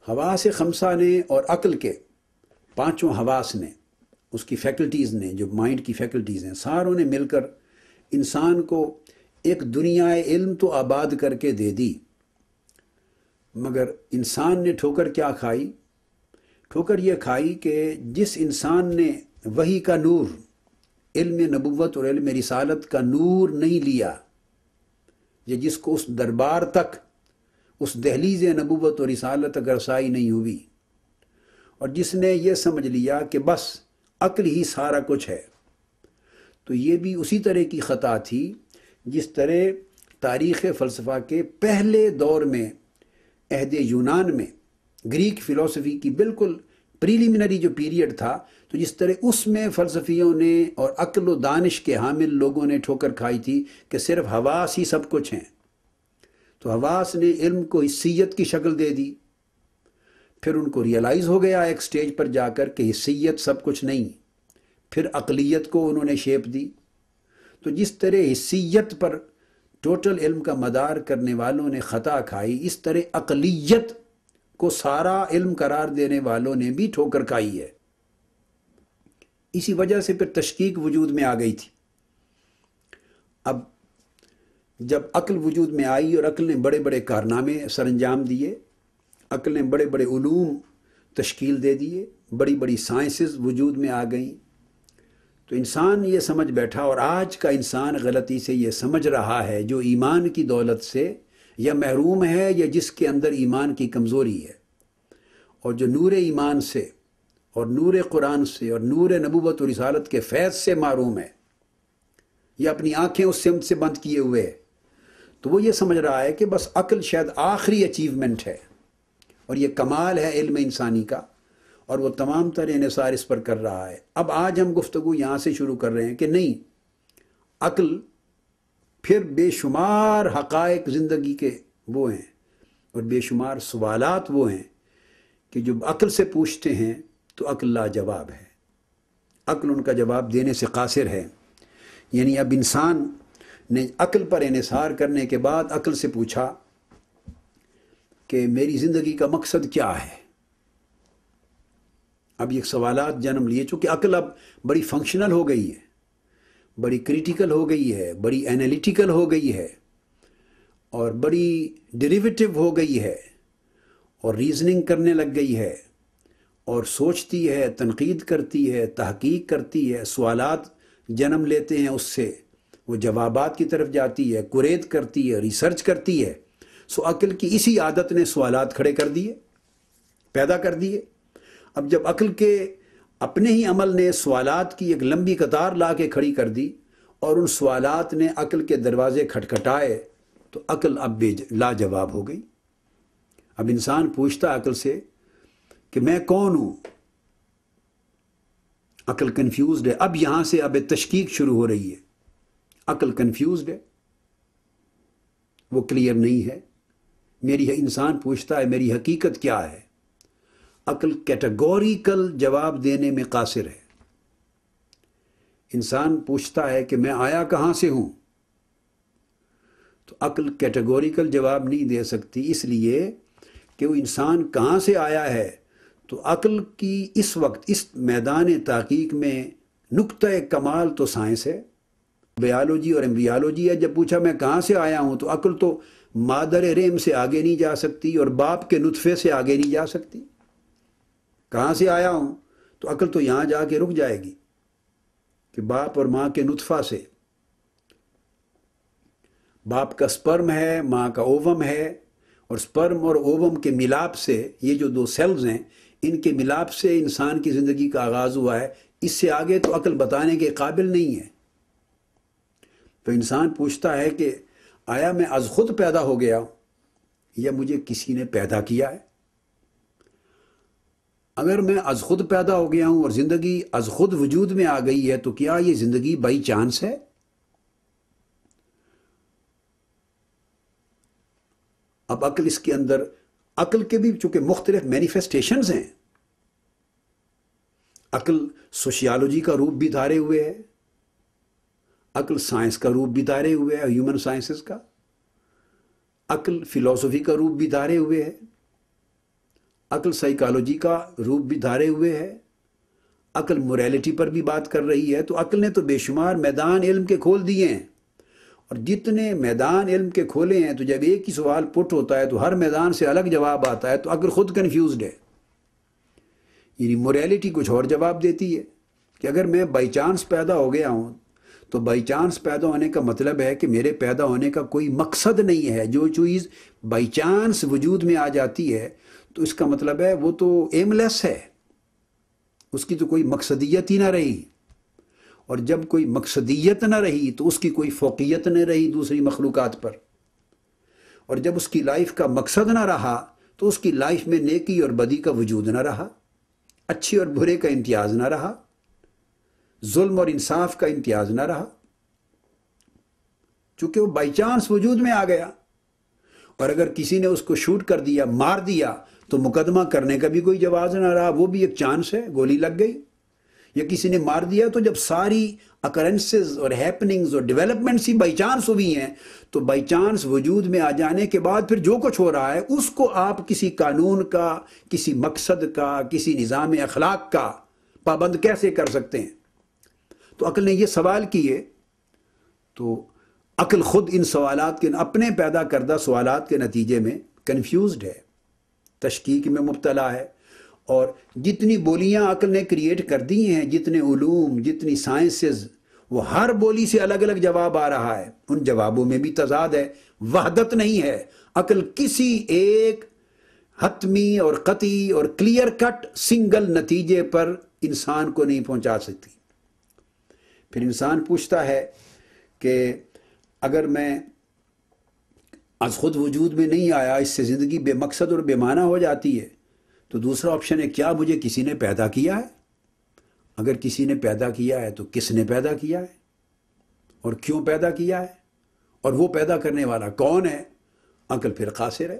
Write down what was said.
حواس خمسہ نے اور عقل کے پانچوں حواس نے، اس کی فیکلٹیز نے، جو مائنڈ کی فیکلٹیز ہیں، ساروں نے مل کر انسان کو ایک دنیا علم تو آباد کر کے دے دی، مگر انسان نے ٹھوکر کیا کھائی؟ ٹھوکر یہ کھائی کہ جس انسان نے وحی کا نور، علم نبوت اور علم رسالت کا نور نہیں لیا، یا جس کو اس دربار تک، اس دہلیز نبوت اور رسالت تک رسائی نہیں ہوئی، اور جس نے یہ سمجھ لیا کہ بس عقل ہی سارا کچھ ہے، تو یہ بھی اسی طرح کی خطا تھی جس طرح تاریخ فلسفہ کے پہلے دور میں، عہد یونان میں، گریک فلسفی کی بالکل پریلیمنری جو پیریڈ تھا، تو جس طرح اس میں فلسفیوں نے اور عقل و دانش کے حامل لوگوں نے ٹھوکر کھائی تھی کہ صرف حواس ہی سب کچھ ہیں، تو حواس نے علم کو حسیت کی شکل دے دی، پھر ان کو ریئلائز ہو گیا ایک سٹیج پر جا کر کہ حسیت سب کچھ نہیں، پھر عقلیت کو انہوں نے شیپ دی۔ تو جس طرح حسیت پر ٹوٹل علم کا مدار کرنے والوں نے خطا کھائی، اس طرح عقلیت کو سارا علم قرار دینے والوں نے بھی ٹھوکر کھائی ہے۔ اسی وجہ سے پھر تشکیک وجود میں آ گئی تھی۔ اب جب عقل وجود میں آئی اور عقل نے بڑے بڑے کارنامے سر انجام دیے، عقل نے بڑے بڑے علوم تشکیل دے دیے، بڑی بڑی سائنسز وجود میں آ گئیں، تو انسان یہ سمجھ بیٹھا، اور آج کا انسان غلطی سے یہ سمجھ رہا ہے، جو ایمان کی دولت سے یا محروم ہے یا جس کے اندر ایمان کی کمزوری ہے، اور جو نور ایمان سے اور نور قرآن سے اور نور نبوت و رسالت کے فیض سے محروم ہے، یا اپنی آنکھیں اس سمت سے بند کیے ہوئے ہے، تو وہ یہ سمجھ رہا ہے کہ بس عقل شاید آخری اچیومنٹ ہے اور یہ کمال ہے علم انسانی کا، اور وہ تمام تر انحصار اس پر کر رہا ہے۔ اب آج ہم گفتگو یہاں سے شروع کر رہے ہیں کہ نہیں، عقل پھر بے شمار حقائق زندگی کے وہ ہیں، اور بے شمار سوالات وہ ہیں کہ جو عقل سے پوچھتے ہیں تو عقل لاجواب ہے، عقل ان کا جواب دینے سے قاصر ہے۔ یعنی اب انسان نے عقل پر انحصار کرنے کے بعد عقل سے پوچھا کہ میری زندگی کا مقصد کیا ہے؟ اب یہ سوالات جنم لیے، چونکہ عقل اب بڑی فنکشنل ہو گئی ہے، بڑی کریٹیکل ہو گئی ہے، بڑی اینالیٹیکل ہو گئی ہے، اور بڑی ڈیریویٹو ہو گئی ہے، اور ریزننگ کرنے لگ گئی ہے، اور سوچتی ہے، تنقید کرتی ہے، تحقیق کرتی ہے، سوالات جنم لیتے ہیں، اس سے وہ جوابات کی طرف جاتی ہے، قرید کرتی ہے، ریسرچ کرتی ہے۔ سو عقل کی اسی عادت نے سوالات کھڑے کر دیے، پیدا کر دیے۔ اب جب عقل کے اپنے ہی عمل نے سوالات کی ایک لمبی قطار لا کے کھڑی کر دی، اور ان سوالات نے عقل کے دروازے کھٹکھٹائے، تو عقل اب لاجواب ہو گئی۔ اب انسان پوچھتا عقل سے کہ میں کون ہوں؟ عقل کنفیوزڈ ہے۔ اب یہاں سے اب تشکیک شروع ہو رہی ہے، عقل کنفیوزڈ ہے، وہ کلیئر نہیں ہے۔ انسان پوچھتا ہے میری حقیقت کیا ہے؟ عقل کیٹیگوریکل جواب دینے میں قاصر ہے۔ انسان پوچھتا ہے کہ میں آیا کہاں سے ہوں، تو عقل کیٹیگوریکل جواب نہیں دے سکتی، اس لیے کہ وہ انسان کہاں سے آیا ہے۔ تو عقل کی اس وقت اس میدان تحقیق میں نقطہ کمال تو سائنس ہے، بیالوجی اور ایمبریالوجی ہے۔ جب پوچھا میں کہاں سے آیا ہوں، تو عقل تو مادر رحم سے آگے نہیں جا سکتی اور باپ کے نطفے سے آگے نہیں جا سکتی۔ کہاں سے آیا ہوں تو عقل تو یہاں جا کے رک جائے گی کہ باپ اور ماں کے نطفہ سے، باپ کا سپرم ہے، ماں کا اووم ہے، اور سپرم اور اووم کے ملاپ سے، یہ جو دو سیلز ہیں، ان کے ملاپ سے انسان کی زندگی کا آغاز ہوا ہے۔ اس سے آگے تو عقل بتانے کے قابل نہیں ہے۔ تو انسان پوچھتا ہے کہ آیا میں از خود پیدا ہو گیا ہوں یا مجھے کسی نے پیدا کیا ہے؟ اگر میں از خود پیدا ہو گیا ہوں اور زندگی از خود وجود میں آ گئی ہے، تو کیا یہ زندگی بائی چانس ہے؟ اب عقل اس کے اندر، عقل کے بھی چونکہ مختلف مینیفیسٹیشنز ہیں، عقل سوشیالوجی کا روپ بھی دھارے ہوئے ہے، عقل سائنس کا روپ بھی دھارے ہوئے ہے، ہیومن سائنسز کا، عقل فلسفی کا روپ بھی دھارے ہوئے ہے، عقل سائیکالوجی کا روپ بھی دھارے ہوئے ہے، عقل موریلٹی پر بھی بات کر رہی ہے۔ تو عقل نے تو بے شمار میدان علم کے کھول دیے ہیں، اور جتنے میدان علم کے کھولے ہیں تو جب ایک ہی سوال پٹ ہوتا ہے تو ہر میدان سے الگ جواب آتا ہے، تو عقل خود کنفیوزڈ ہے۔ یعنی موریلٹی کچھ اور جواب دیتی ہے کہ اگر میں بائی چانس پیدا ہو گیا ہوں تو بائی چانس پیدا ہونے کا مطلب ہے کہ میرے پیدا ہونے کا کوئی مقصد نہیں ہے۔ جو چیز بائی چانس وجود میں آ جاتی ہے تو اس کا مطلب ہے وہ تو ایم لیس ہے، اس کی تو کوئی مقصدیت ہی نہ رہی، اور جب کوئی مقصدیت نہ رہی تو اس کی کوئی فوقیت نہ رہی دوسری مخلوقات پر، اور جب اس کی لائف کا مقصد نہ رہا تو اس کی لائف میں نیکی اور بدی کا وجود نہ رہا، اچھے اور برے کا امتیاز نہ رہا، ظلم اور انصاف کا امتیاز نہ رہا، چونکہ وہ بائی چانس وجود میں آ گیا۔ اور اگر کسی نے اس کو شوٹ کر دیا، مار دیا، تو مقدمہ کرنے کا بھی کوئی جواز نہ رہا، وہ بھی ایک چانس ہے، گولی لگ گئی۔ یا کسی نے مار دیا تو جب ساری اکرنسز اور ہیپننگز اور ڈیولپمنٹس ہی بائی چانس ہوئی ہیں، تو بائی چانس وجود میں آ جانے کے بعد پھر جو کچھ ہو رہا ہے اس کو آپ کسی قانون کا، کسی مقصد کا، کسی نظام اخلاق کا پابند کیسے کر سکتے ہیں؟ تو عقل نے یہ سوال کیے، تو عقل خود ان سوالات کے، اپنے پیدا کردہ سوالات کے نتیجے میں کنفیوزڈ ہے، تشکیک میں مبتلا ہے، اور جتنی بولیاں عقل نے کریٹ کر دی ہیں، جتنے علوم، جتنی سائنسز، وہ ہر بولی سے الگ الگ جواب آ رہا ہے، ان جوابوں میں بھی تضاد ہے، وحدت نہیں ہے۔ عقل کسی ایک حتمی اور قطعی اور کلیئر کٹ سنگل نتیجے پر انسان کو نہیں پہنچا سکتی۔ پھر انسان پوچھتا ہے کہ اگر میں از خود وجود میں نہیں آیا، اس سے زندگی بے مقصد اور بے معنی ہو جاتی ہے، تو دوسرا آپشن ہے کیا مجھے کسی نے پیدا کیا ہے؟ اگر کسی نے پیدا کیا ہے تو کس نے پیدا کیا ہے اور کیوں پیدا کیا ہے، اور وہ پیدا کرنے والا کون ہے؟ عقل پھر قاصر ہے۔